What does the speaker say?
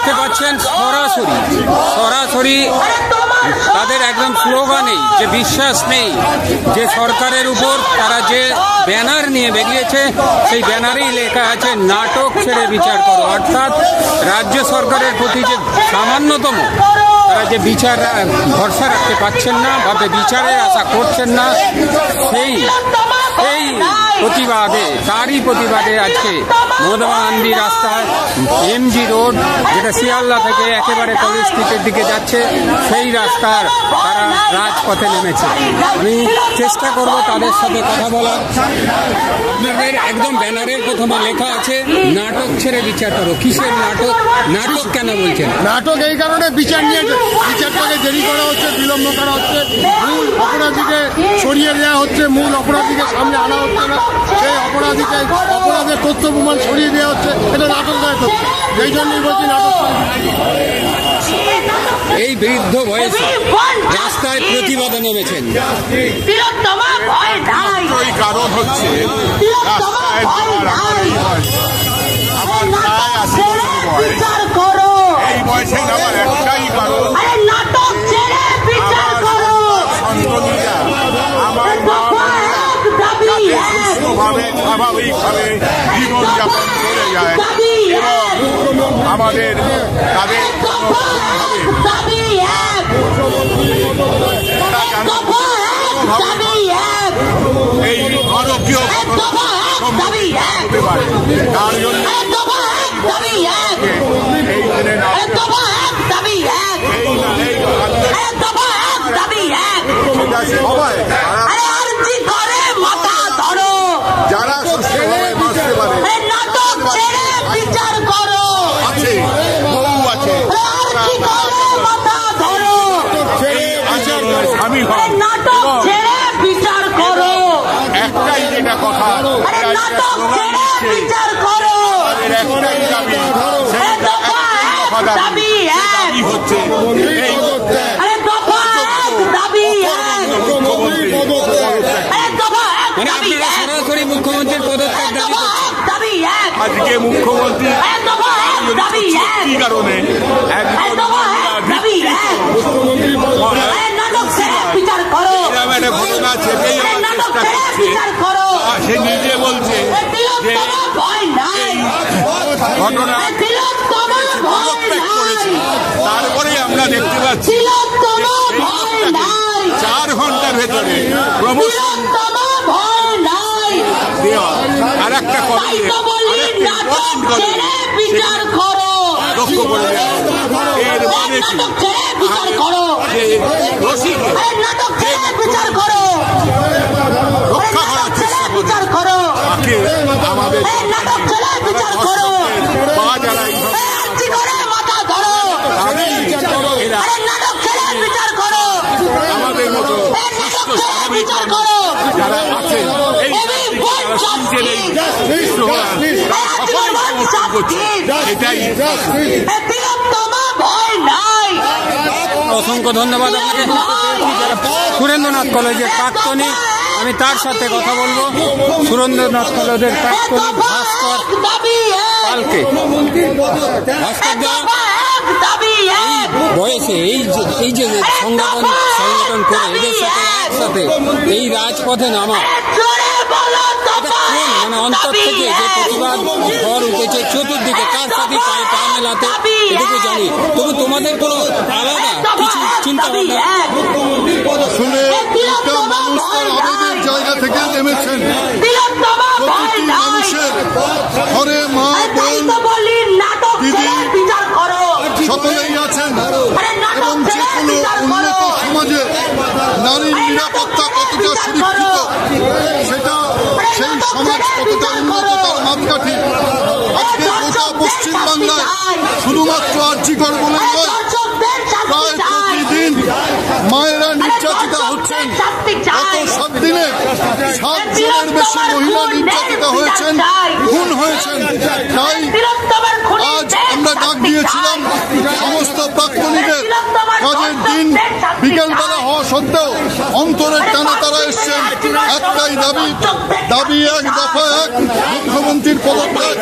দেখতে পাচ্ছেন সরাসরি তাদের একদম স্লোগানেই যে বিশ্বাস নেই যে সরকারের উপর, তারা যে ব্যানার নিয়ে বেরিয়েছে সেই ব্যানারেই লেখা আছে নাটক ছেড়ে বিচার করো। অর্থাৎ রাজ্য সরকারের প্রতি যে সামান্যতম তারা যে বিচার ভরসা রাখতে পারছেন না বা বিচারের আশা করছেন না, সেই প্রতিবাদে, তারই প্রতিবাদে আজকে মহাত্মা রাস্তায় এমজি রোড, যেটা শিয়ালদা থেকে একেবারে কলেজ স্ট্রিটের দিকে যাচ্ছে, সেই রাস্তার তারা রাজপথে নেমেছে। আমি চেষ্টা করব তাদের সাথে কথা বলার। আপনাদের একদম ব্যানারের প্রথমে লেখা আছে নাটক ছেড়ে বিচার করো। কিসের নাটক? নাটক কেন বলছেন? নাটক এই কারণে বিচারটাকে দেরি করা হচ্ছে, বিলম্ব করা হচ্ছে, মূল অপরাধীকে সরিয়ে দেওয়া হচ্ছে, মূল অপরাধীকে সামনে আনা হচ্ছে না, সেই অপরাধের তথ্য প্রমাণ সরিয়ে দেওয়া হচ্ছে, এটা নাটক নয় হচ্ছে। এই জন্যই বলছি নাটক। এই বৃদ্ধ বয়সে রাস্তায় প্রতিবাদে নেমেছেন, কারণ হচ্ছে এই বয়সে আমার একটাই কারণ, সন্তানীরা আমার সুস্থভাবে স্বাভাবিকভাবে জীবনযাপন করে যায় এবং আমাদের তাদের এই আরোগ্য হতে পারে, তার জন্য যারা সুস্থভাবে বাঁচতে পারে আছে, বহু আছে, স্বামী হন। একটাই যেটা কথা, একটাই দাবি হচ্ছে সরাসরি মুখ্যমন্ত্রীর পদত্যাগ দাবি। আজকে মুখ্যমন্ত্রী কি কারণে একটা ঘটনা সেটাই চেষ্টা করছে, সে নিজে বলছে যে ঘটনা করেছে। তারপরে আমরা দেখতে পাচ্ছি 4 ঘন্টার ভেতরে প্রমোশন দেওয়া আর একটা লক্ষ্য করে এর মানে কি রক্ষা করার চেষ্টা করে তাকে আমাদের পা যারা আমাদের মতো যারা আছেন এই অসংখ্য ধন্যবাদ আপনাকে। সুরেন্দ্রনাথ কলেজের প্রাক্তনী, আমি তার সাথে কথা বলবো। সুরেন্দ্রনাথ কলেজের প্রাক্তনী ভাস্কর পালকে। বয়সে এই যে সংগঠন করে এদের সাথে একসাথে এই রাজপথে নামা, মানে অন্তর থেকে যে প্রতিবাদ ঝড় উঠেছে চতুর্দিকে, কার সাথে পায়ে পা মেলাতে, এটুকু জানি। তবু তোমাদের কোনো আলাদা কিছু চিন্তা ভাবনা? আসলে মানুষ তার আবেগের জায়গা থেকে নেমেছেন। প্রতিটি মানুষের ঘরে মা, বোন, দিদি সকলেই আছেন এবং যে কোনো উন্নত সমাজে নারীর নিরাপত্তা কতটা সুরক্ষিত, সেটা সেই সমাজ কতটা উন্নত তার মাপকাঠি। আজকে গোটা পশ্চিমবাংলায় শুধুমাত্র আরজিকর বলে নয়, প্রায় প্রতিদিন মায়েরা নির্যাতিতা হচ্ছেন। গত 7 দিনে 7 জনের বেশি মহিলা নির্যাতিতা হয়েছেন, খুন হয়েছেন। তাই আজ আমরা ডাক দিয়েছিলাম সমস্ত প্রাক্তনীদের। কাজের দিন বিকেলবেলা হওয়া সত্ত্বেও অন্তরের টানে তারা এসছেন। একটাই দাবি, 1 দফা 1, মুখ্যমন্ত্রীর পদত্যাগ।